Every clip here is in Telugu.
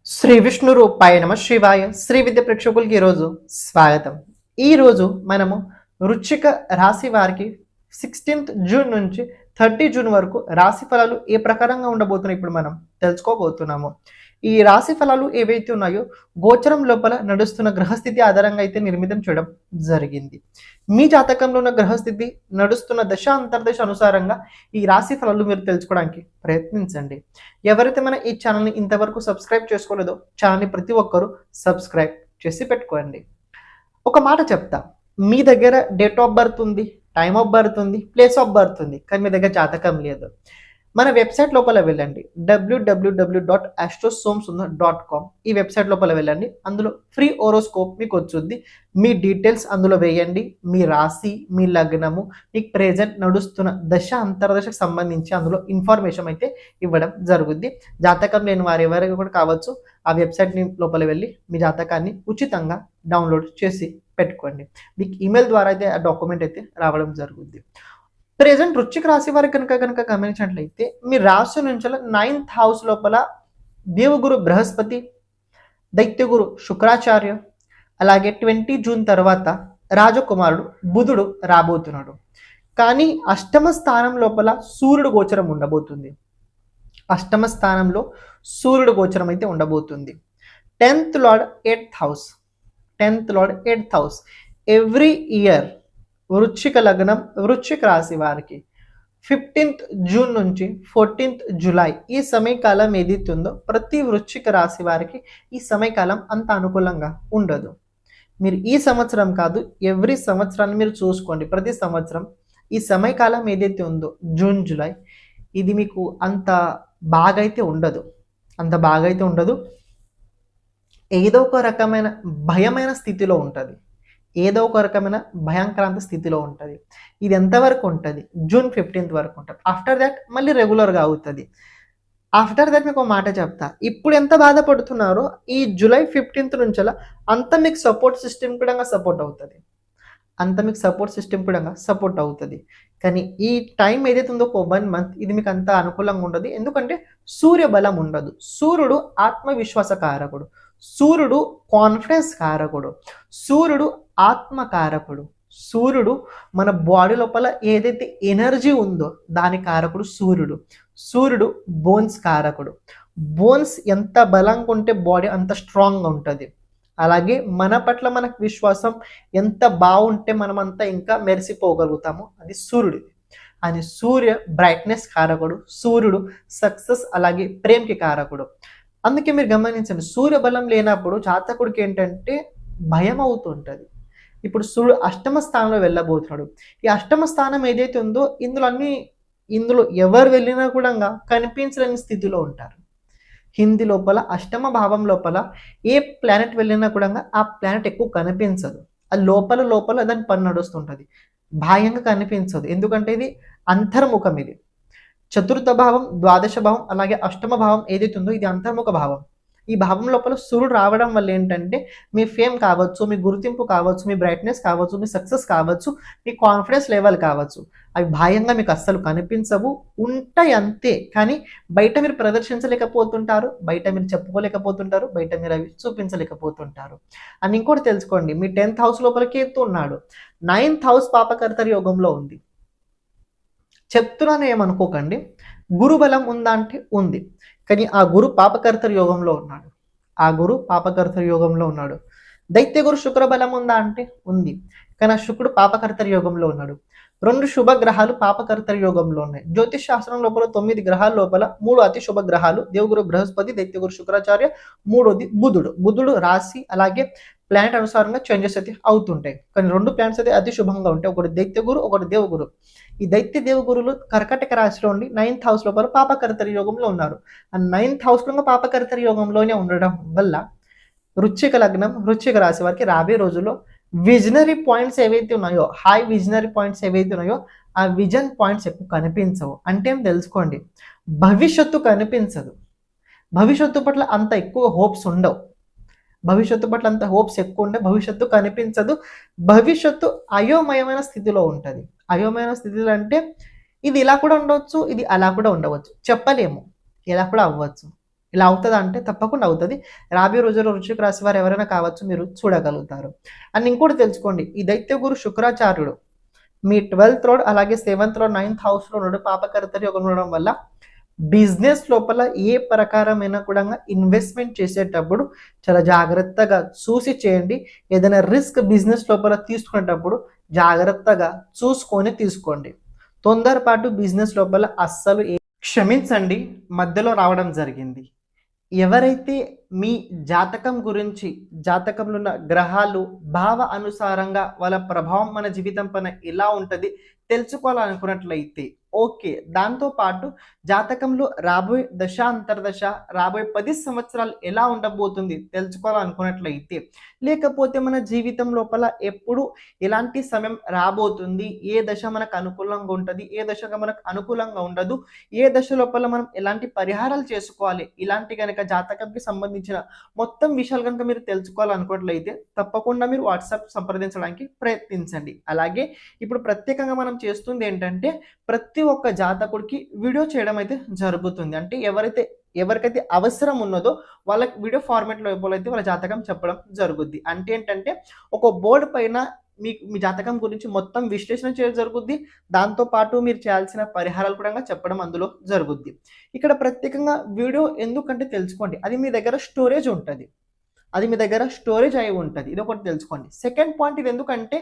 శ్రీ విష్ణు రూపాయ నమ శివాయ శ్రీ విద్య ప్రేక్షకులకి ఈరోజు స్వాగతం. ఈరోజు మనము వృశ్చిక రాశి వారికి 16th జూన్ నుంచి 30 జూన్ వరకు రాశి ఫలాలు ఏ ప్రకారంగా ఉండబోతున్నాయి ఇప్పుడు మనం తెలుసుకోబోతున్నాము. ఈ రాశి ఫలాలు ఏవైతే ఉన్నాయో గోచరం లోపల నడుస్తున్న గ్రహస్థితి ఆధారంగా అయితే నిర్మితం చేయడం జరిగింది. మీ జాతకంలో ఉన్న గ్రహస్థితి నడుస్తున్న దశ అంతర్దశ అనుసారంగా ఈ రాశి ఫలాలు మీరు తెలుసుకోవడానికి ప్రయత్నించండి. ఎవరైతే మన ఈ ఛానల్ని ఇంతవరకు సబ్స్క్రైబ్ చేసుకోలేదో ఛానల్ని ప్రతి ఒక్కరూ సబ్స్క్రైబ్ చేసి పెట్టుకోండి. ఒక మాట చెప్తా, మీ దగ్గర డేట్ ఆఫ్ బర్త్ ఉంది, టైమ్ ఆఫ్ బర్త్ ఉంది, ప్లేస్ ఆఫ్ బర్త్ ఉంది, కానీ మీ దగ్గర జాతకం లేదు. మన వెబ్సైట్ లోపల వెళ్ళండి, www.astrosomsundar.com. ఈ వెబ్సైట్ లోపల వెళ్ళండి, అందులో ఫ్రీ ఓరోస్కోప్ మీకు వచ్చుద్ది. మీ డీటెయిల్స్ అందులో వేయండి, మీ రాశి, మీ లగ్నము, మీకు ప్రెజెంట్ నడుస్తున్న దశ అంతర్దశకు సంబంధించి అందులో ఇన్ఫర్మేషన్ అయితే ఇవ్వడం జరుగుద్ది. జాతకం లేని వారు ఎవరైనా కూడా కావచ్చు, ఆ వెబ్సైట్ని లోపల వెళ్ళి మీ జాతకాన్ని ఉచితంగా డౌన్లోడ్ చేసి పెట్టుకోండి. మీకు ఈమెయిల్ ద్వారా అయితే ఆ డాక్యుమెంట్ అయితే రావడం జరుగుద్ది. ప్రెజెంట్ వృశ్చిక రాశి వారికి కనుక గమనించినట్లయితే మీ రాశి నుంచి 9th హౌస్ లోపల దేవగురు బృహస్పతి, దైత్యగురు శుక్రాచార్య, అలాగే 20 జూన్ తర్వాత రాజకుమారుడు బుధుడు రాబోతున్నాడు. కానీ అష్టమ స్థానం లోపల సూర్యుడు గోచరం ఉండబోతుంది. అష్టమ స్థానంలో సూర్యుడు గోచరం అయితే ఉండబోతుంది. 10th lord 8th house, 10th lord 8th house. Every year వృశ్చిక లగ్నం వృశ్చిక రాశి వారికి 15th జూన్ నుంచి 14th జూలై ఈ సమయకాలం ఏదైతే ఉందో ప్రతి వృశ్చిక రాశి వారికి ఈ సమయకాలం అంత అనుకూలంగా ఉండదు. మీరు ఈ సంవత్సరం కాదు, ఎవ్రీ సంవత్సరాన్ని మీరు చూసుకోండి. ప్రతి సంవత్సరం ఈ సమయకాలం ఏదైతే ఉందో జూన్ జూలై ఇది మీకు అంత బాగా అయితే ఉండదు, ఏదో ఒక రకమైన భయమైన స్థితిలో ఉంటుంది, ఏదో ఒక రకమైన భయంకరాంత స్థితిలో ఉంటుంది. ఇది ఎంతవరకు ఉంటుంది? జూన్ 15th వరకు ఉంటుంది. ఆఫ్టర్ దాట్ మళ్ళీ రెగ్యులర్గా అవుతుంది. ఆఫ్టర్ దాట్ మీకు ఒక మాట చెప్తా, ఇప్పుడు ఎంత బాధపడుతున్నారో ఈ జూలై 15th నుంచి అంత మీకు సపోర్ట్ సిస్టమ్ కూడా సపోర్ట్ అవుతుంది. కానీ ఈ టైం ఏదైతే ఉందో ఒక 1 month ఇది మీకు అంత అనుకూలంగా ఉండదు. ఎందుకంటే సూర్య బలం ఉండదు. సూర్యుడు ఆత్మవిశ్వాస కారకుడు, సూర్యుడు కాన్ఫిడెన్స్ కారకుడు, సూర్యుడు ఆత్మకారకుడు, సూర్యుడు మన బాడీ లోపల ఏదైతే ఎనర్జీ ఉందో దాని కారకుడు సూర్యుడు. సూర్యుడు బోన్స్ కారకుడు. బోన్స్ ఎంత బలంగా ఉంటే బాడీ అంత స్ట్రాంగ్గా ఉంటుంది. అలాగే మన పట్ల మనకు విశ్వాసం ఎంత బాగుంటే మనమంతా ఇంకా మెరిసిపోగలుగుతాము, అది సూర్యుడిది. అని సూర్య బ్రైట్నెస్ కారకుడు, సూర్యుడు సక్సెస్ అలాగే ప్రేమకి కారకుడు. అందుకే మీరు గమనించండి, సూర్య బలం లేనప్పుడు జాతకుడికి ఏంటంటే భయం అవుతుంటుంది. ఇప్పుడు సూర్యుడు అష్టమ స్థానంలో వెళ్ళబోతున్నాడు. ఈ అష్టమ స్థానం ఏదైతే ఉందో ఇందులో ఎవరు వెళ్ళినా కూడా కనిపించలేని స్థితిలో ఉంటారు. హిందీ లోపల అష్టమ భావం లోపల ఏ ప్లానెట్ వెళ్ళినా కూడా ఆ ప్లానెట్ ఎక్కువ కనిపించదు. అది లోపల దాని పని నడుస్తుంటుంది, బాహ్యంగా కనిపించదు. ఎందుకంటే ఇది అంతర్ముఖం. ఇది చతుర్థ భావం, ద్వాదశ భావం అలాగే అష్టమ భావం ఏదైతే ఉందో ఇది అంతర్ముఖ భావం. ఈ భావం లోపల సూర్యుడు రావడం వల్ల ఏంటంటే మీ ఫేమ్ కావచ్చు, మీ గుర్తింపు కావచ్చు, మీ బ్రైట్నెస్ కావచ్చు, మీ సక్సెస్ కావచ్చు, మీ కాన్ఫిడెన్స్ లెవెల్ కావచ్చు, అవి బాహ్యంగా మీకు అస్సలు కనిపించవు, ఉంటాయి అంతే. కానీ బయట మీరు ప్రదర్శించలేకపోతుంటారు, బయట మీరు చెప్పుకోలేకపోతుంటారు, బయట మీరు అవి చూపించలేకపోతుంటారు. అని ఇంకోటి తెలుసుకోండి, మీ 10th హౌస్ లోపల కేతు ఉన్నాడు, 9th హౌస్ పాపకర్తరి యోగంలో ఉంది. చెప్తున్నాను ఏమనుకోకండి, గురు బలం ఉందా అంటే ఉంది, కానీ ఆ గురు పాపకర్తరి యోగంలో ఉన్నాడు. దైత్య గురు శుక్ర బలం ఉందా అంటే ఉంది, కానీ ఆ శుక్రుడు పాపకర్తరి యోగంలో ఉన్నాడు. 2 శుభ గ్రహాలు పాపకర్తరి యోగంలో ఉన్నాయి. జ్యోతిష్ శాస్త్రం లోపల 9 గ్రహాల లోపల 3 అతి శుభ గ్రహాలు దేవగురు బృహస్పతి, దైత్యగురు శుక్రాచార్య, 3వది బుధుడు రాశి అలాగే ప్లానెట్ అనుసారంగా చేంజెస్ అయితే అవుతుంటాయి. కానీ 2 ప్లానెట్స్ అయితే అతి శుభంగా ఉంటాయి, ఒకటి దైత్యగురు ఒకటి దేవగురు. ఈ దైత్య దేవగురులు కర్కటక రాశిలో ఉండి 9th హౌస్ లోపల పాపకర్తరి యోగంలో ఉన్నారు. ఆ 9th హౌస్ లో పాపకర్తరి యోగంలోనే ఉండడం వల్ల వృశ్చిక లగ్నం వృశ్చిక రాశి వారికి రాబోయే రోజుల్లో విజనరీ పాయింట్స్ ఏవైతే ఉన్నాయో, హై విజనరీ పాయింట్స్ ఏవైతే ఉన్నాయో ఆ విజన్ పాయింట్స్ ఎక్కువ కనిపించవు. అంటే ఏం తెలుసుకోండి, భవిష్యత్తు కనిపించదు, భవిష్యత్తు పట్ల అంత ఎక్కువ హోప్స్ ఉండవు, భవిష్యత్తు కనిపించదు. భవిష్యత్తు అయోమయమైన స్థితిలో ఉంటుంది. అయోమయమైన స్థితిలో అంటే ఇది ఇలా కూడా ఉండవచ్చు, ఇది అలా కూడా ఉండవచ్చు, చెప్పలేము, ఇలా కూడా అవ్వచ్చు. ఇలా అవుతుందా అంటే తప్పకుండా అవుతుంది. రాబోయే రోజుల్లో వృశ్చిక రాశి వారు ఎవరైనా కావచ్చు, మీరు చూడగలుగుతారు. అండ్ ఇంకోటి తెలుసుకోండి, ఈ దైత్య గురు శుక్రాచార్యుడు మీ 12th రోడ్ అలాగే 7th రోడ్ 9th హౌస్లో ఉన్నాడు, పాపకర్తరి యోగం ఉండడం వల్ల బిజినెస్ లోపల ఏ ప్రకారమైన కూడా ఇన్వెస్ట్మెంట్ చేసేటప్పుడు చాలా జాగ్రత్తగా చూసి చేయండి. ఏదైనా రిస్క్ బిజినెస్ లోపల తీసుకునేటప్పుడు జాగ్రత్తగా చూసుకొని తీసుకోండి. తొందరపాటు బిజినెస్ లోపల అస్సలు క్షమించండి, మధ్యలో రావడం జరిగింది. ఎవరైతే మీ జాతకం గురించి, జాతకంలో ఉన్న గ్రహాలు భావ అనుసారంగా వాళ్ళ ప్రభావం మన జీవితం పైన ఎలా ఉంటుంది తెలుసుకోవాలనుకున్నట్లయితే ఓకే, దాంతోపాటు జాతకంలో రాబోయే దశ అంతర్దశ రాబోయే 10 సంవత్సరాలు ఎలా ఉండబోతుంది తెలుసుకోవాలనుకున్నట్లయితే, లేకపోతే మన జీవితం లోపల ఎప్పుడు ఎలాంటి సమయం రాబోతుంది, ఏ దశ మనకు అనుకూలంగా ఉంటుంది, ఏ దశగా మనకు అనుకూలంగా ఉండదు, ఏ దశ లోపల మనం ఎలాంటి పరిహారాలు చేసుకోవాలి, ఇలాంటి కనుక జాతకంకి సంబంధించిన మొత్తం విషయాలు కనుక మీరు తెలుసుకోవాలనుకున్నట్లయితే తప్పకుండా మీరు వాట్సాప్ సంప్రదించడానికి ప్రయత్నించండి. అలాగే ఇప్పుడు ప్రత్యేకంగా మనం చేస్తుంది ఏంటంటే ప్రతి ఒక్క జాతకుడికి వీడియో చేయడం అయితే జరుగుతుంది. అంటే ఎవరికైతే అవసరం ఉన్నదో వాళ్ళకి వీడియో ఫార్మాట్ లోపల అయితే వాళ్ళ జాతకం చెప్పడం జరుగుద్ది. అంటే ఏంటంటే ఒక బోర్డు పైన మీ జాతకం గురించి మొత్తం విశ్లేషణ చేయడం జరుగుద్ది. దాంతోపాటు మీరు చేయాల్సిన పరిహారాలు కూడా చెప్పడం అందులో జరుగుద్ది. ఇక్కడ ప్రత్యేకంగా వీడియో ఎందుకంటే తెలుసుకోండి, అది మీ దగ్గర స్టోరేజ్ ఉంటుంది, అది మీ దగ్గర స్టోరేజ్ అయి ఉంటుంది. ఇది ఒకటి తెలుసుకోండి. సెకండ్ పాయింట్, ఇది ఎందుకంటే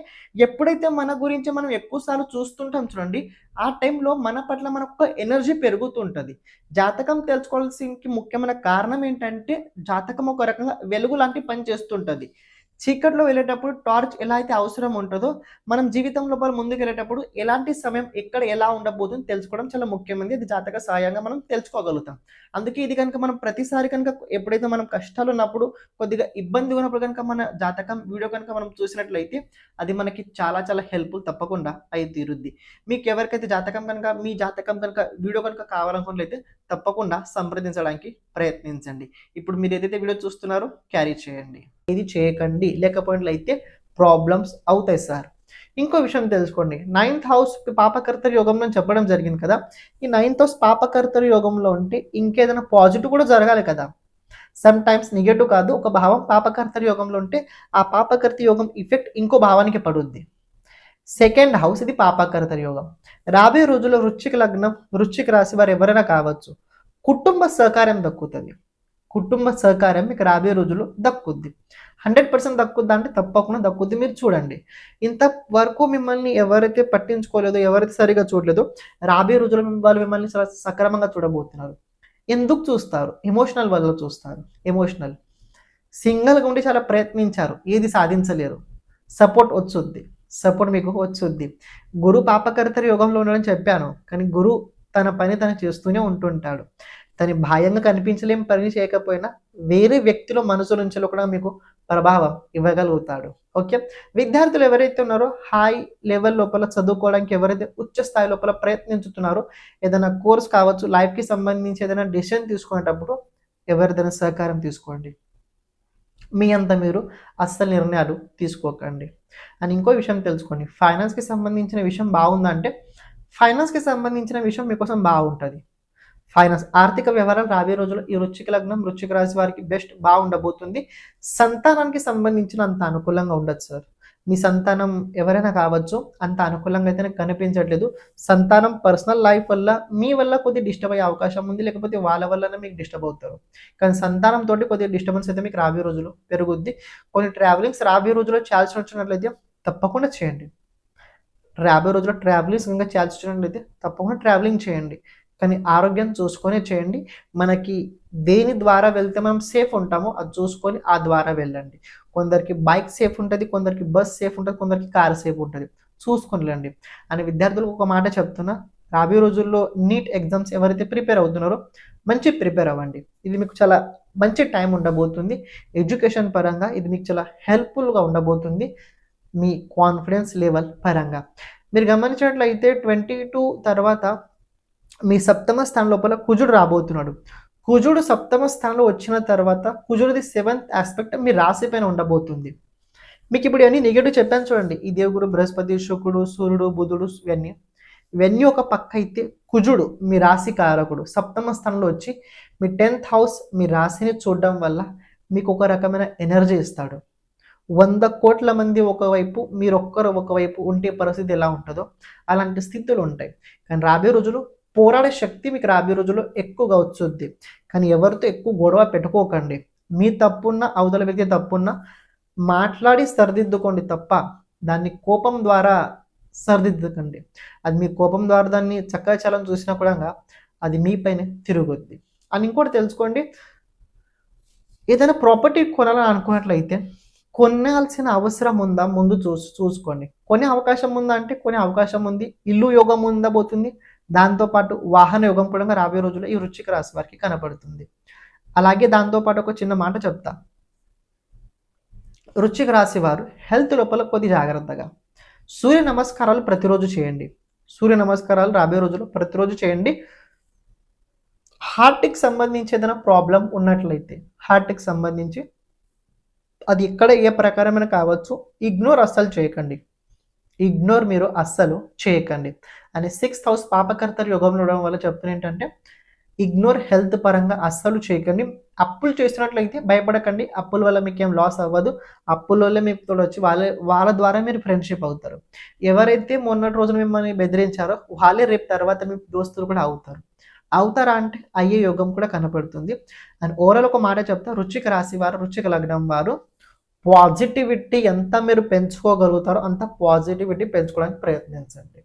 ఎప్పుడైతే మన గురించి మనం ఎక్కువసార్లు చూస్తుంటాం చూడండి, ఆ టైంలో మన పట్ల మనకు ఎనర్జీ పెరుగుతుంటుంది. జాతకం తెలుసుకోవాల్సిన ముఖ్యమైన కారణం ఏంటంటే జాతకం ఒక రకంగా వెలుగు లాంటి పని చేస్తుంటుంది. చీకట్లో వెళ్ళేటప్పుడు టార్చ్ ఎలా అయితే అవసరం ఉంటుందో మనం జీవితం లోపల ముందుకు వెళ్ళేటప్పుడు ఎలాంటి సమయం ఎక్కడ ఎలా ఉండబోతుందో తెలుసుకోవడం చాలా ముఖ్యమైనది. ఇది జాతక సహాయంగా మనం తెలుసుకోగలుగుతాం. అందుకే ఇది కనుక మనం ప్రతిసారి కనుక ఎప్పుడైతే మనం కష్టాలు ఉన్నప్పుడు కొద్దిగా ఇబ్బంది ఉన్నప్పుడు కనుక మన జాతకం వీడియో కనుక మనం చూసినట్లయితే అది మనకి చాలా చాలా హెల్ప్ఫుల్ తప్పకుండా అయి తీరుద్ది. మీకు ఎవరికైతే జాతకం కనుక మీ జాతకం కనుక వీడియో కనుక కావాలనుకున్నట్లయితే తప్పకుండా సంప్రదించడానికి ప్రయత్నించండి. ఇప్పుడు మీరు ఏదైతే వీడియో చూస్తున్నారో క్యారీ చేయండి, ఇది చేయకండి, లేకపోయినట్లయితే ప్రాబ్లమ్స్ అవుతాయి సార్. ఇంకో విషయం తెలుసుకోండి, 9th హౌస్ పాపకర్తరి యోగంలో చెప్పడం జరిగింది కదా, ఈ 9th హౌస్ పాపకర్తరి యోగంలో ఉంటే ఇంకేదైనా పాజిటివ్ కూడా జరగాలి కదా. సమ్ టైమ్స్ నెగటివ్ కాదు, ఒక భావం పాపకర్తరి యోగంలో ఉంటే ఆ పాపకర్త యోగం ఇఫెక్ట్ ఇంకో భావానికి పడుద్ది. సెకండ్ హౌస్ ఇది పాపకర్తరి యోగం. రాబోయే రోజుల్లో వృశ్చిక లగ్నం వృశ్చిక రాశి వారు ఎవరైనా కావచ్చు, కుటుంబ సహకారం దక్కుతుంది. కుటుంబ సహకారం మీకు రాబోయే రోజుల్లో దక్కుద్ది. 100% దక్కుద్దా అంటే తప్పకుండా దక్కుద్ది. మీరు చూడండి, ఇంతవరకు మిమ్మల్ని ఎవరైతే పట్టించుకోలేదో, ఎవరైతే సరిగా చూడలేదో రాబోయే రోజుల్లో వాళ్ళు మిమ్మల్ని సక్రమంగా చూడబోతున్నారు. ఎందుకు చూస్తారు? ఎమోషనల్ వల్ల చూస్తారు. ఎమోషనల్ సింగిల్గా ఉండి చాలా ప్రయత్నించారు, ఏది సాధించలేరు. సపోర్ట్ వచ్చుద్ది, సపోర్ట్ మీకు వచ్చుద్ది. గురు పాపకర్తరి యోగంలో ఉన్నాడని చెప్పాను, కానీ గురు తన పని తను చేస్తూనే ఉంటుంటాడు. తను బాహ్యంగా కనిపించలేం పని చేయకపోయినా వేరే వ్యక్తిలో మనసు నుంచి కూడా మీకు ప్రభావం ఇవ్వగలుగుతాడు. ఓకే, విద్యార్థులు ఎవరైతే ఉన్నారో హై లెవెల్ లోపల చదువుకోవడానికి ఎవరైతే ఉచ్చ స్థాయి లోపల ప్రయత్నించుతున్నారో, ఏదైనా కోర్స్ కావచ్చు, లైఫ్కి సంబంధించి ఏదైనా డెసిషన్ తీసుకునేటప్పుడు ఎవరిదైనా సహకారం తీసుకోండి. మీ అంత మీరు అస్సలు నిర్ణయాలు తీసుకోకండి. అని ఇంకో విషయం తెలుసుకోండి, ఫైనాన్స్కి సంబంధించిన విషయం బాగుందంటే ఫైనాన్స్కి సంబంధించిన విషయం మీకోసం బాగుంటుంది. ఫైనాన్స్ ఆర్థిక వ్యవహారాలు రాబోయే రోజుల్లో ఈ వృశ్చిక లగ్నం వృశ్చిక రాశి వారికి బెస్ట్ బాగుండబోతుంది. సంతానానికి సంబంధించిన అంత అనుకూలంగా ఉండదు సార్. మీ సంతానం ఎవరైనా కావచ్చు, అంత అనుకూలంగా అయితే నాకు కనిపించట్లేదు. సంతానం పర్సనల్ లైఫ్ వల్ల మీ వల్ల కొద్దిగా డిస్టర్బ్ అయ్యే అవకాశం ఉంది, లేకపోతే వాళ్ళ వల్లనే మీకు డిస్టర్బ్ అవుతారు. కానీ సంతానం తోటి కొద్దిగా డిస్టర్బెన్స్ అయితే మీకు రాబోయే రోజుల్లో పెరుగుద్ది. కొన్ని ట్రావెలింగ్స్ రాబోయే రోజుల్లో చేయాల్సి వచ్చినట్లయితే తప్పకుండా చేయండి. రాబోయే రోజుల్లో ట్రావెలింగ్స్ ఇంకా చేయాల్సి వచ్చినట్లయితే తప్పకుండా ట్రావెలింగ్ చేయండి, కానీ ఆరోగ్యం చూసుకొని చేయండి. మనకి దేని ద్వారా వెళ్తే మనం సేఫ్ ఉంటామో అది చూసుకొని ఆ ద్వారా వెళ్ళండి. కొందరికి బైక్ సేఫ్ ఉంటుంది, కొందరికి బస్ సేఫ్ ఉంటుంది, కొందరికి కార్ సేఫ్ ఉంటుంది, చూసుకొని వెళ్ళండి. అని విద్యార్థులకు ఒక మాట చెప్తున్నా, రాబోయే రోజుల్లో నీట్ ఎగ్జామ్స్ ఎవరైతే ప్రిపేర్ అవుతున్నారో మంచి ప్రిపేర్ అవ్వండి. ఇది మీకు చాలా మంచి టైం ఉండబోతుంది. ఎడ్యుకేషన్ పరంగా ఇది మీకు చాలా హెల్ప్ఫుల్గా ఉండబోతుంది. మీ కాన్ఫిడెన్స్ లెవెల్ పరంగా మీరు గమనించినట్లయితే 22 తర్వాత మీ సప్తమ స్థానం లోపల కుజుడు రాబోతున్నాడు. కుజుడు సప్తమ స్థానంలో వచ్చిన తర్వాత కుజుడిది 7th ఆస్పెక్ట్ మీ రాశి పైన ఉండబోతుంది. మీకు ఇప్పుడు ఇవన్నీ నెగిటివ్ చెప్పాను చూడండి, ఈ దేవుడు బృహస్పతి శుక్రుడు సూర్యుడు బుధుడు ఇవన్నీ. ఇవన్నీ ఒక పక్క అయితే కుజుడు మీ రాశి కారకుడు సప్తమ స్థానంలో వచ్చి మీ 10th హౌస్ మీ రాశిని చూడడం వల్ల మీకు ఒక రకమైన ఎనర్జీ ఇస్తాడు. 100 కోట్ల మంది ఒకవైపు మీరొక్కరు ఒకవైపు ఉంటే పరిస్థితి ఎలా ఉంటుందో అలాంటి స్థితులు ఉంటాయి. కానీ రాబోయే రోజులు పోరాడే శక్తి మీకు రాబోయే రోజుల్లో ఎక్కువగా వచ్చుద్ది. కానీ ఎవరితో ఎక్కువ గొడవ పెట్టుకోకండి. మీ తప్పున్న అవతల వ్యక్తి తప్పున్న మాట్లాడి సరిదిద్దుకోండి తప్ప దాన్ని కోపం ద్వారా సరిదిద్దకండి. అది మీ కోపం ద్వారా దాన్ని చక్కాచలం చూసినా కూడా అది మీపైనే తిరుగుద్ది. అని ఇంకోటి తెలుసుకోండి, ఏదైనా ప్రాపర్టీ కొనాలని అనుకున్నట్లయితే కొనాల్సిన అవసరం ఉందా ముందు చూసుకోండి. కొనే అవకాశం ఉందా అంటే కొనే అవకాశం ఉంది. ఇల్లు యోగం ఉండబోతుంది. దాంతోపాటు వాహన యోగం కూడా రాబోయే రోజుల్లో ఈ వృశ్చిక రాశి వారికి కనపడుతుంది. అలాగే దాంతోపాటు ఒక చిన్న మాట చెప్తా. వృశ్చిక రాశి వారు హెల్త్ లోపల కొద్ది జాగ్రత్తగా సూర్య నమస్కారాలు ప్రతిరోజు చేయండి. సూర్య నమస్కారాలు రాబోయే రోజుల్లో ప్రతిరోజు చేయండి. హార్ట్కి సంబంధించి ఏదైనా ప్రాబ్లం ఉన్నట్లయితే హార్ట్కి సంబంధించి అది ఎక్కడ ఏ ప్రకారమైన కావచ్చు, ఇగ్నోర్ అస్సలు చేయకండి. ఇగ్నోర్ మీరు అస్సలు చేయకండి. అని 6th హౌస్ పాపకర్తరి యోగంలో ఉండడం వల్ల చెప్తున్నా ఏంటంటే ఇగ్నోర్ హెల్త్ పరంగా అస్సలు చేయకండి. అప్పులు చేసినట్లయితే భయపడకండి. అప్పుల వల్ల మీకు ఏం లాస్ అవ్వదు. అప్పుల వల్ల మీకు తోడొచ్చి వాళ్ళ ద్వారా మీరు ఫ్రెండ్షిప్ అవుతారు. ఎవరైతే మొన్నటి రోజున మిమ్మల్ని బెదిరించారో వాళ్ళే రేపు తర్వాత మీ దోస్తులు కూడా అవుతారు. అవుతారా అంటే అయ్యే యోగం కూడా కనపడుతుంది. అండ్ ఓవరాల్ ఒక మాట చెప్తా, వృశ్చిక రాశి వారు వృశ్చిక లగ్నం వారు పాజిటివిటీ ఎంత మీరు పెంచుకోగలుగుతారో అంత పాజిటివిటీ పెంచుకోవడానికి ప్రయత్నించండి.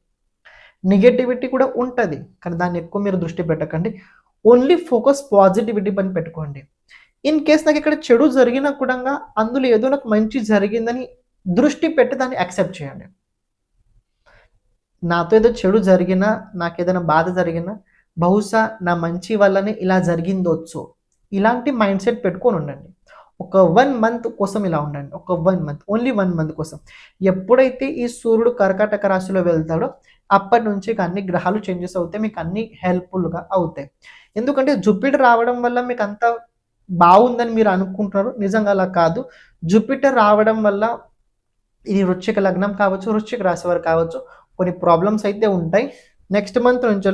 నెగటివిటీ కూడా ఉంటుంది, కానీ దాన్ని ఎక్కువ మీరు దృష్టి పెట్టకండి. ఓన్లీ ఫోకస్ పాజిటివిటీ పని పెట్టుకోండి. ఇన్ కేస్ నాకు ఇక్కడ చెడు జరిగినా కూడా అందులో ఏదో నాకు మంచి జరిగిందని దృష్టి పెట్టి దాన్ని యాక్సెప్ట్ చేయండి. నాతో ఏదో చెడు జరిగినా, నాకు ఏదైనా బాధ జరిగినా బహుశా నా మంచి వల్లనే ఇలా జరిగిందొచ్చు, ఇలాంటి మైండ్ సెట్ పెట్టుకొని ఉండండి. ఒక 1 మంత్ కోసం ఇలా ఉండండి. ఒక 1 మంత్, ఓన్లీ 1 మంత్ కోసం. ఎప్పుడైతే ఈ సూర్యుడు కర్కాటక రాశిలో వెళ్తాడో అప్పటి నుంచి అన్ని గ్రహాలు చేంజెస్ అవుతాయి, మీకు అన్ని హెల్ప్ఫుల్గా అవుతాయి. ఎందుకంటే జూపిటర్ రావడం వల్ల మీకు అంత బాగుందని మీరు అనుకుంటున్నారు, నిజంగా అలా కాదు. జూపిటర్ రావడం వల్ల ఇది వృశ్చిక లగ్నం కావచ్చు, వృశ్చిక రాశి వారు కావచ్చు, కొన్ని ప్రాబ్లమ్స్ అయితే ఉంటాయి. నెక్స్ట్ మంత్ నుంచి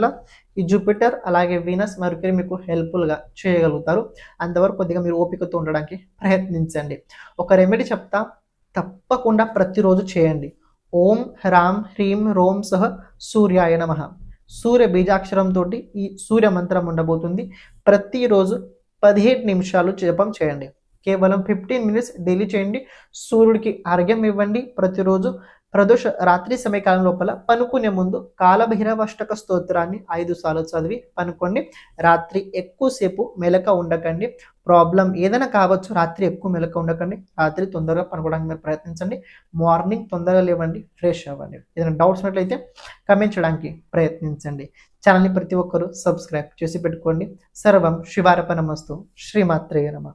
ఈ జూపిటర్ అలాగే వీనస్ మర్క్యూరీ మీకు హెల్ప్ఫుల్గా చేయగలుగుతారు. అంతవరకు కొద్దిగా మీరు ఓపికతో ఉండడానికి ప్రయత్నించండి. ఒక రెమెడీ చెప్తా, తప్పకుండా ప్రతిరోజు చేయండి. ఓం హ్రాం హ్రీం రోం సహ సూర్యాయ నమః. సూర్య బీజాక్షరంతో ఈ సూర్య మంత్రం ఉండబోతుంది. ప్రతిరోజు 17 నిమిషాలు జపం చేయండి. కేవలం 15 మినిట్స్ డైలీ చేయండి. సూర్యుడికి అర్ఘ్యం ఇవ్వండి. ప్రతిరోజు ప్రదోష రాత్రి సమయకాలం లోపల పనుకునే ముందు కాలభైరవాష్టక స్తోత్రాన్ని 5 సార్లు చదివి పనుకోండి. రాత్రి ఎక్కువసేపు మెలక ఉండకండి. ప్రాబ్లం ఏదైనా కావచ్చు, రాత్రి ఎక్కువ మెలక ఉండకండి. రాత్రి తొందరగా పనుకోవడానికి మీరు ప్రయత్నించండి. మార్నింగ్ తొందరగా లేవండి, ఫ్రెష్ అవ్వండి. ఏదైనా డౌట్స్ ఉన్నట్లయితే కమెంట్ చేయడానికి ప్రయత్నించండి. ఛానల్ని ప్రతి ఒక్కరూ సబ్స్క్రైబ్ చేసి పెట్టుకోండి. సర్వం శివార్పణమస్తు. శ్రీమాత్రేయ నమః.